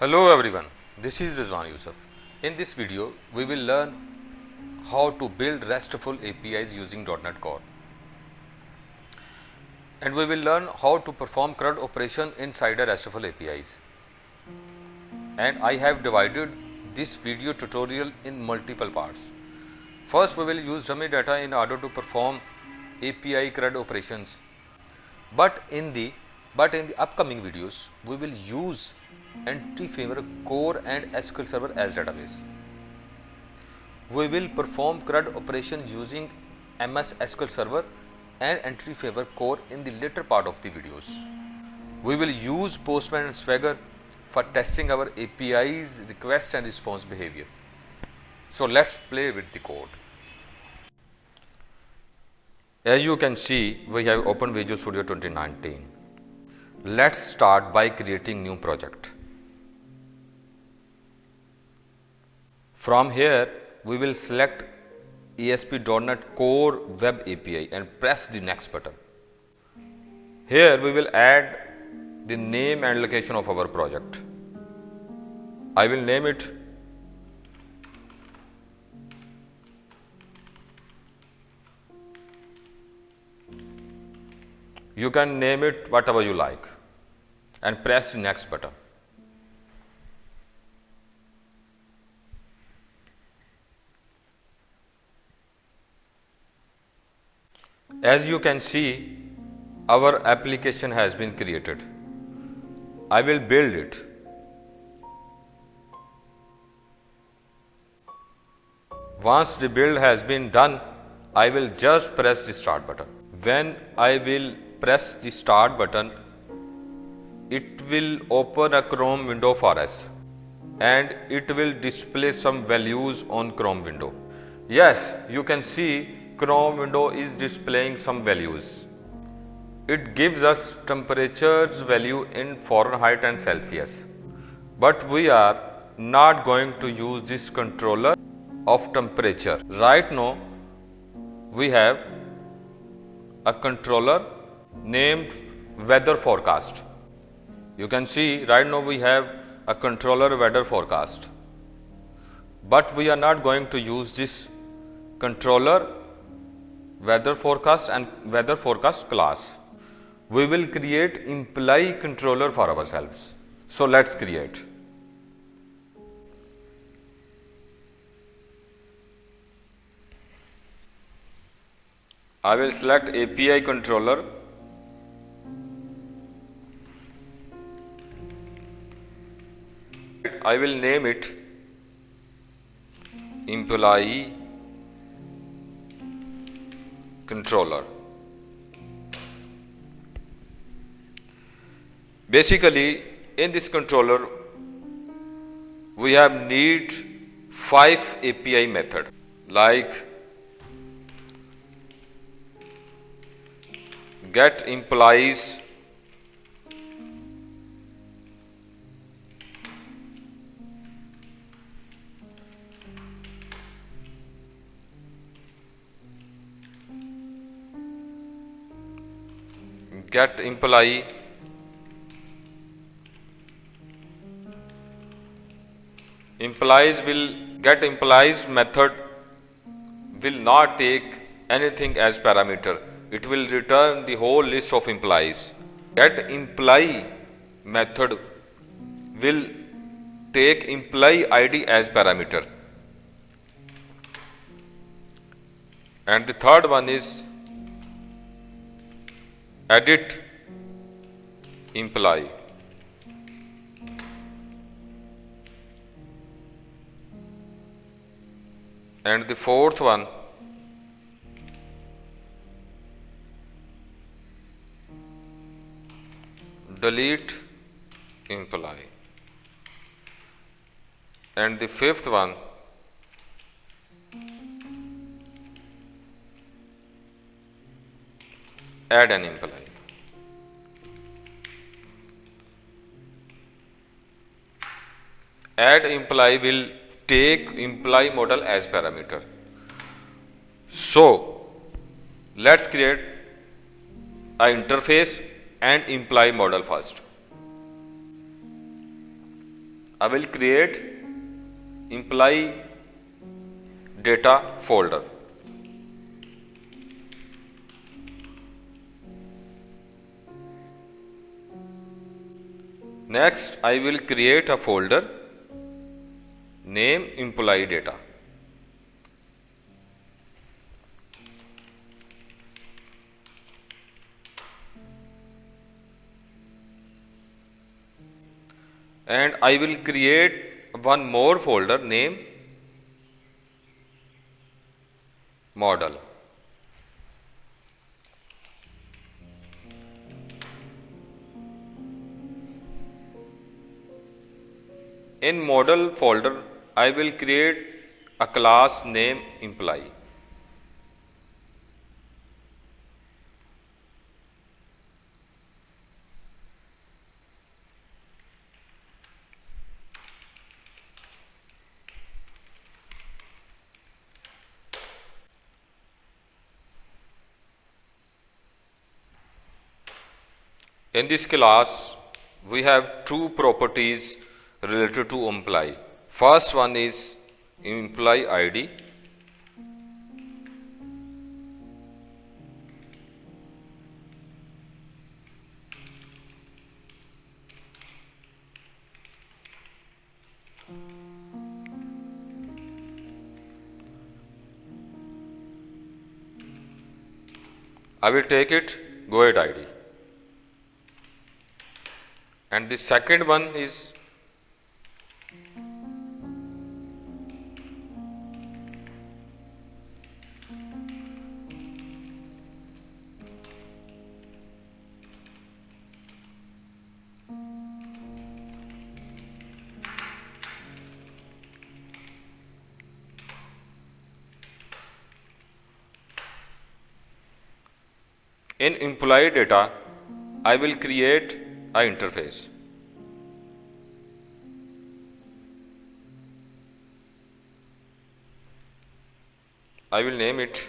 Hello everyone, this is Rizwan Yusuf. In this video, we will learn how to build RESTful APIs using .NET Core. And we will learn how to perform CRUD operation inside a RESTful APIs. And I have divided this video tutorial in multiple parts. First, we will use dummy data in order to perform API CRUD operations. But in the upcoming videos, we will use entry framework Core and SQL Server as database. We will perform CRUD operations using MS SQL Server and entry framework Core in the later part of the videos. We will use Postman and Swagger for testing our API's request and response behavior. So let's play with the code. As you can see, we have opened Visual Studio 2019. Let's start by creating new project. From here, we will select ASP.NET Core Web API and press the next button. Here we will add the name and location of our project. I will name it You can name it whatever you like and press the next button. As you can see, our application has been created. I will build it. Once the build has been done, I will just press the start button. When I will press the start button, it will open a Chrome window for us and it will display some values on Chrome window. Yes, you can see Chrome window is displaying some values. It gives us temperatures value in Fahrenheit and Celsius. But we are not going to use this controller of temperature. Right now, we have a controller named weather forecast. You can see right now we have a controller weather forecast. But we are not going to use this controller weather forecast and weather forecast class. We will create employee controller for ourselves. So let's create. I will select API controller. I will name it employee controller. Basically, in this controller, we have need 5 API method like get employees, get employee, get employees method will not take anything as parameter. It will return the whole list of employees. Get employee method will take employee ID as parameter. And the third one is edit employee. And the fourth one delete employee. And the fifth one add an employee. Add employee will take employee model as parameter. So let's create an interface and employee model first. I will create employee data folder. Next, I will create a folder name employee data. And I will create one more folder name model. In model folder, I will create a class name employee. In this class, we have two properties related to employee. First one is employee ID. I will take it GoAhead ID. And the second one is in employee data, I will create an interface. I will name it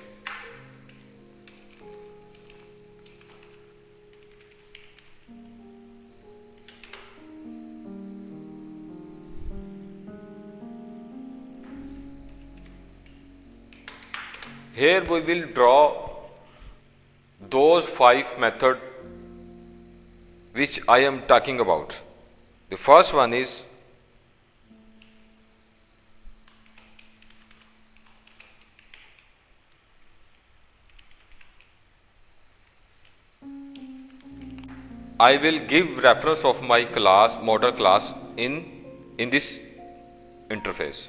here. We will draw those 5 methods which I am talking about. The first one is I will give reference of my class, model class in this interface.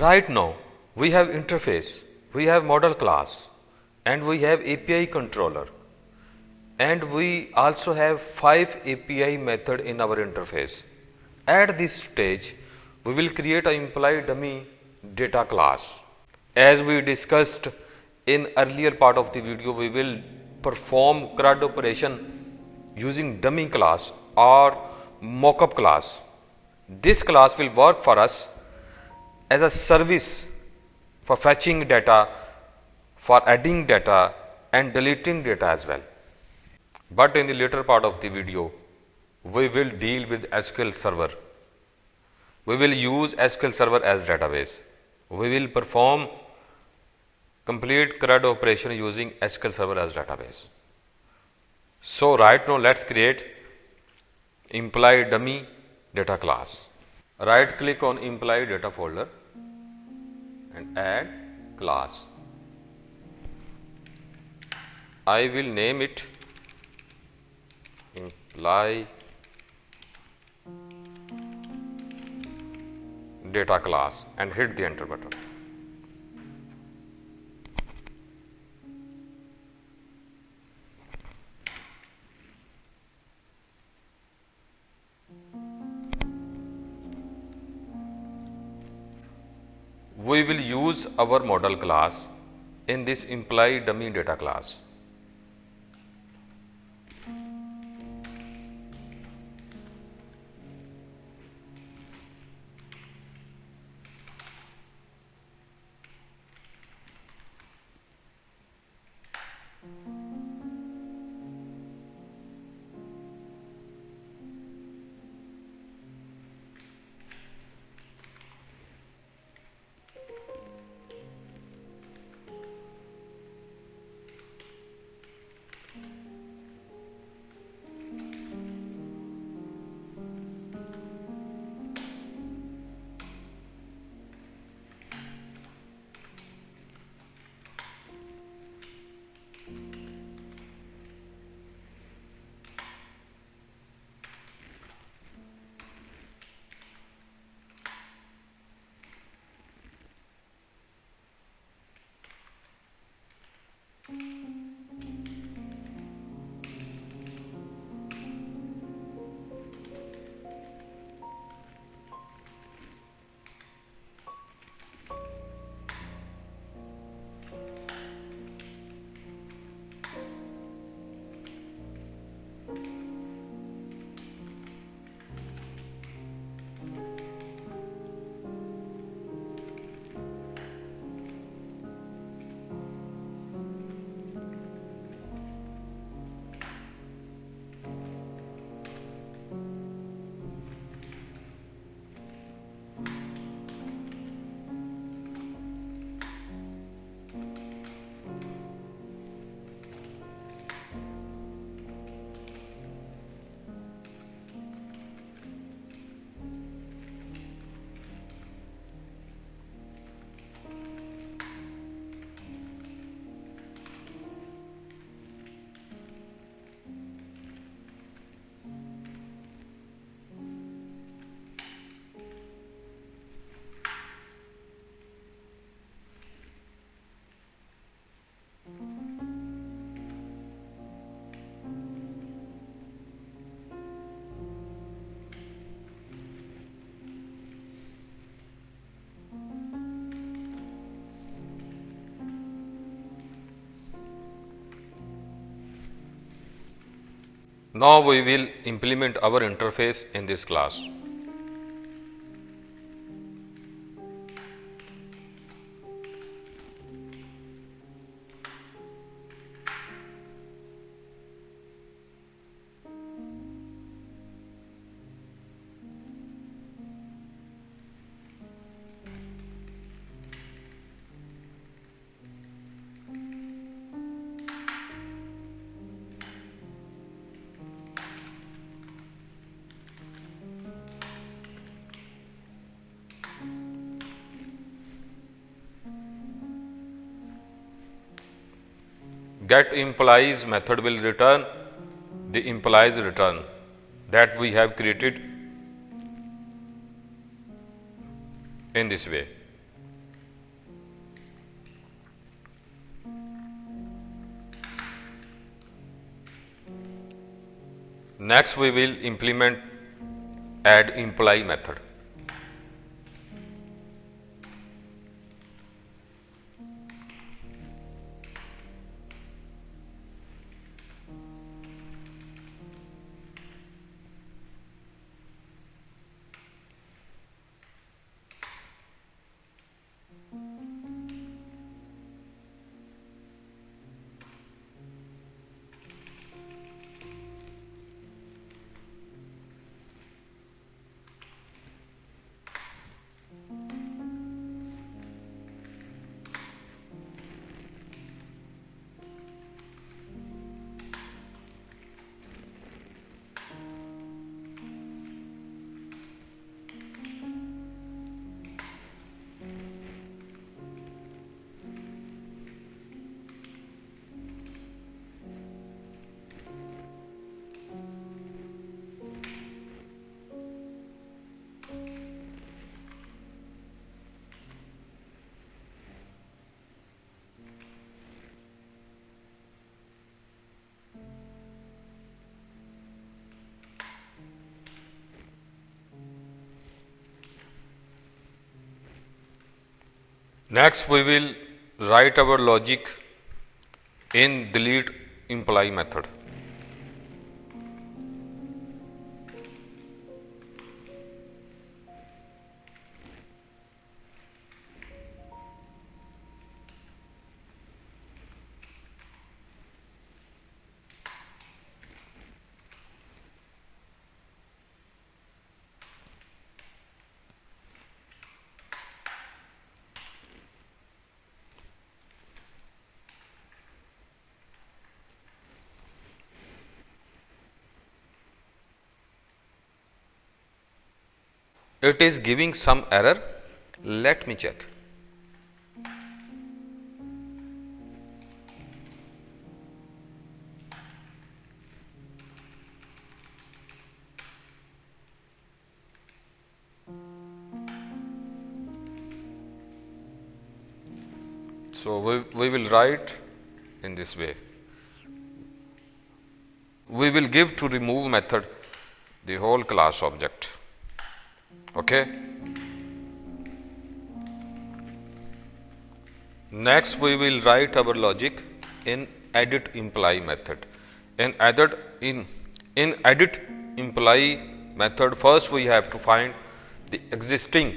Right now, we have interface, we have model class, and we have API controller, and we also have 5 API method in our interface. At this stage, we will create an employee dummy data class. As we discussed in earlier part of the video, we will perform CRUD operation using dummy class or mockup class. This class will work for us as a service for fetching data, for adding data and deleting data as well. But in the later part of the video, we will deal with SQL Server. We will use SQL Server as database. We will perform complete CRUD operation using SQL Server as database. So right now let's create employee dummy data class. Right click on employee data folder and add class. I will name it employee data class and hit the enter button. We will use our model class in this employee dummy data class. Now we will implement our interface in this class. Get employees method will return the employees return that we have created in this way. Next we will implement add employee method. Next we will write our logic in delete employee method. It is giving some error. Let me check. So we will write in this way. We will give to remove method the whole class object. Okay. Next we will write our logic in edit employee method. In edit employee method, first we have to find the existing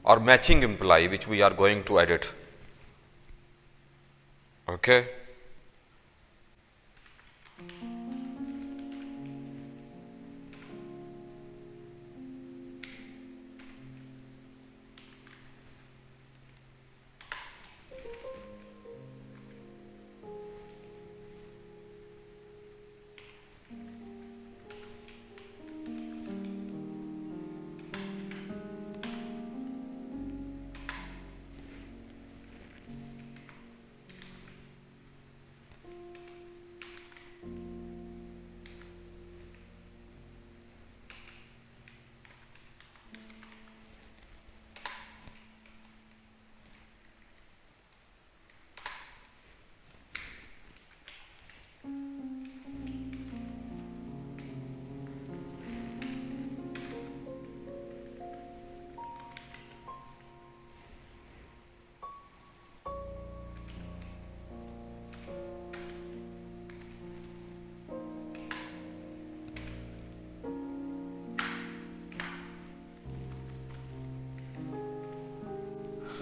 or matching employee which we are going to edit. Okay.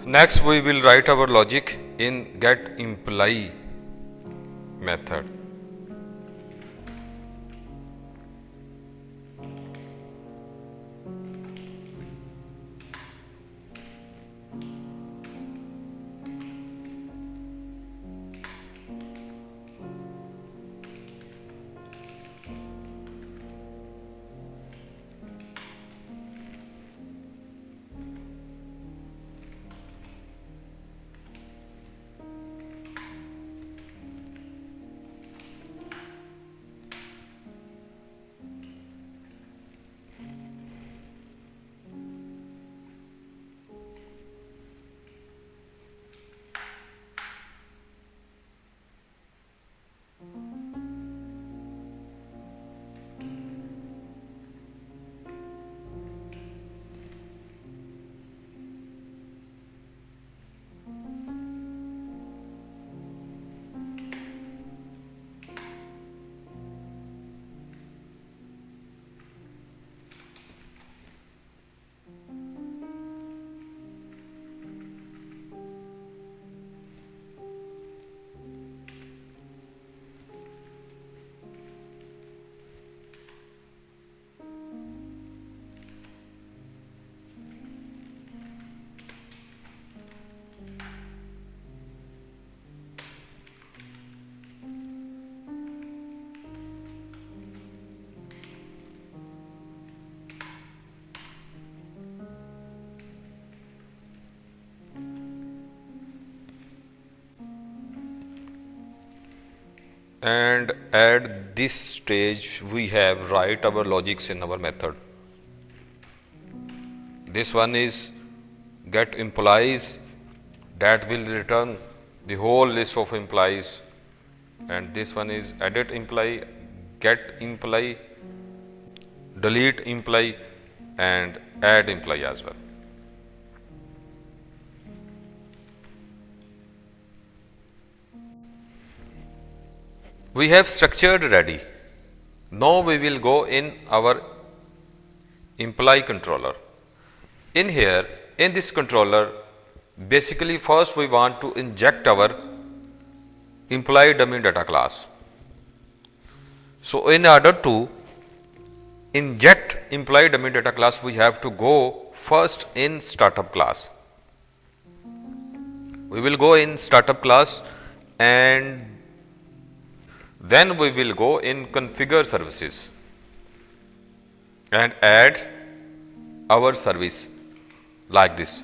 Next we will write our logic in get employee method. and at this stage we have write our logics in our method. This one is get employees, that will return the whole list of employees, and this one is edit employee, get employee, delete employee, and add employee as well. We have structured ready. Now we will go in our employee controller. In here, in this controller, basically first we want to inject our employee dummy data class. So in order to inject employee dummy data class, we have to go first in startup class. We will go in startup class and then we will go in configure services and add our service like this.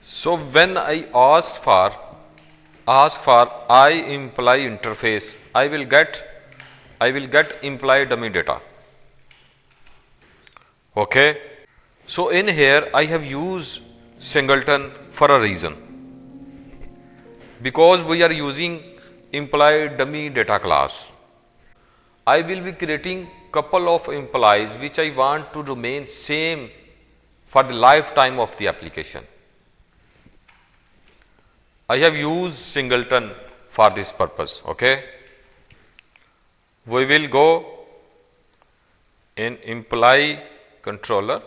So when I ask for I employee interface, I will get employee dummy data. Okay. So in here I have used singleton for a reason, because we are using employee dummy data class. I will be creating couple of employees which I want to remain same for the lifetime of the application. I have used singleton for this purpose. Okay. We will go in employee controller.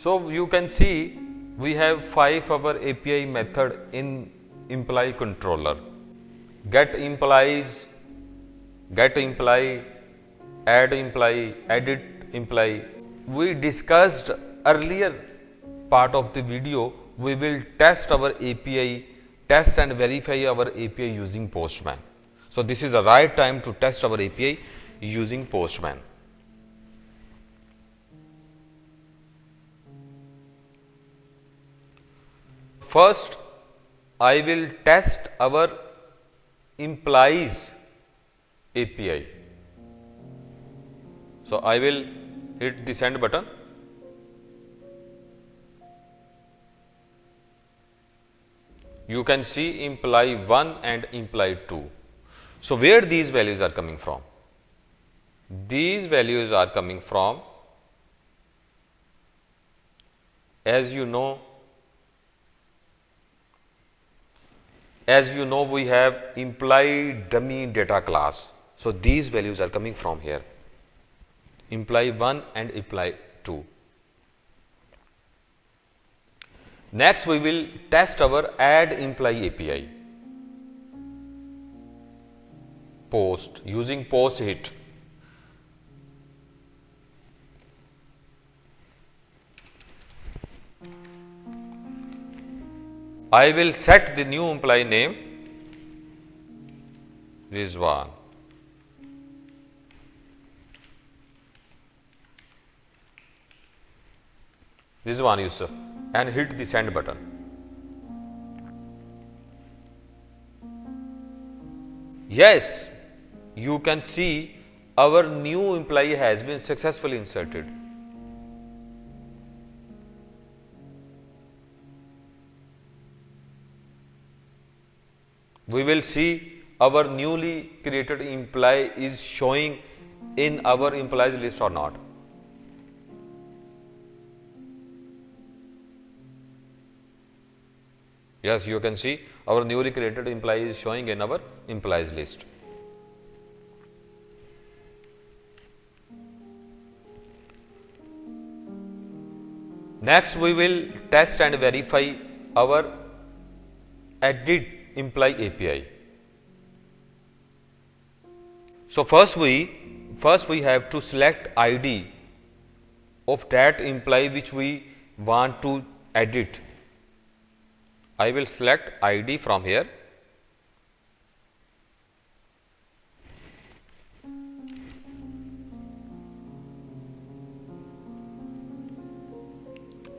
So you can see we have 5 our API method in employee controller: get employees, get employee, add employee, edit employee. We discussed earlier part of the video, we will test our API, test and verify our API using Postman. So this is the right time to test our API using Postman. First, I will test our employees API. So I will hit the send button. You can see employee 1 and employee 2. So where these values are coming from? These values are coming from, as you know, we have employee dummy data class. So these values are coming from here, employee 1 and employee 2. Next, we will test our add employee API, post, using post hit. I will set the new employee name, Rizwan. Rizwan Yusuf, and hit the send button. Yes, you can see our new employee has been successfully inserted. We will see our newly created employee is showing in our employees list or not. Yes, you can see our newly created employee is showing in our employees list. Next, we will test and verify our edit employee API. So first we have to select ID of that employee which we want to edit. I will select ID from here.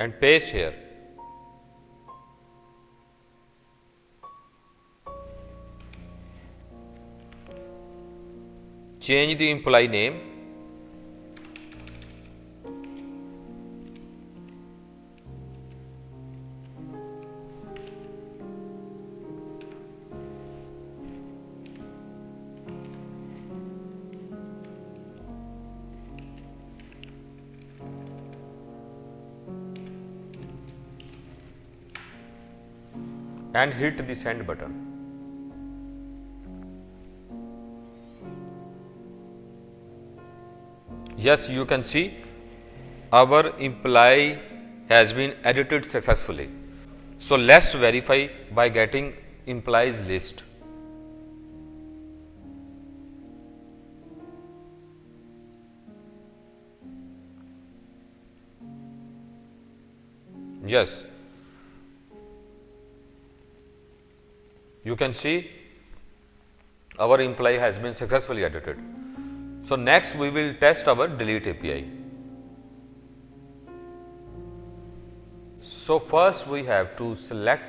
And paste here. Change the employee name. And hit the send button. Yes, you can see our employee has been edited successfully. So let's verify by getting employees list. Yes, you can see our employee has been successfully edited. So next we will test our delete API. So first we have to select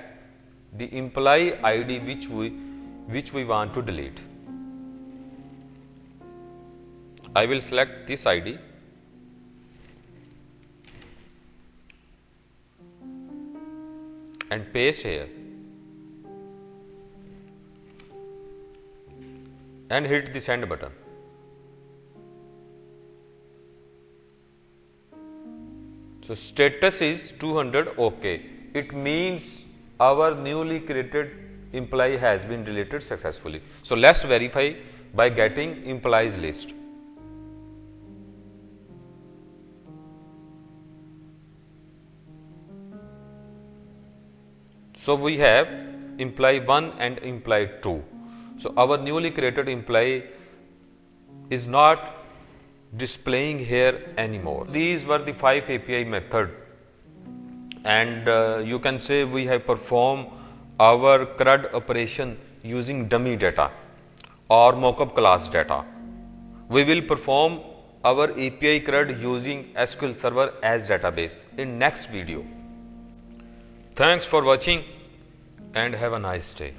the employee ID which we want to delete. I will select this ID. And paste here. And hit the send button. So status is 200 OK. It means our newly created employee has been deleted successfully. So let's verify by getting employees list. So we have employee 1 and employee 2. So our newly created employee is not displaying here anymore. These were the 5 API method, and you can say we have performed our CRUD operation using dummy data or mockup class data. We will perform our API CRUD using SQL Server as database in next video. Thanks for watching and have a nice day.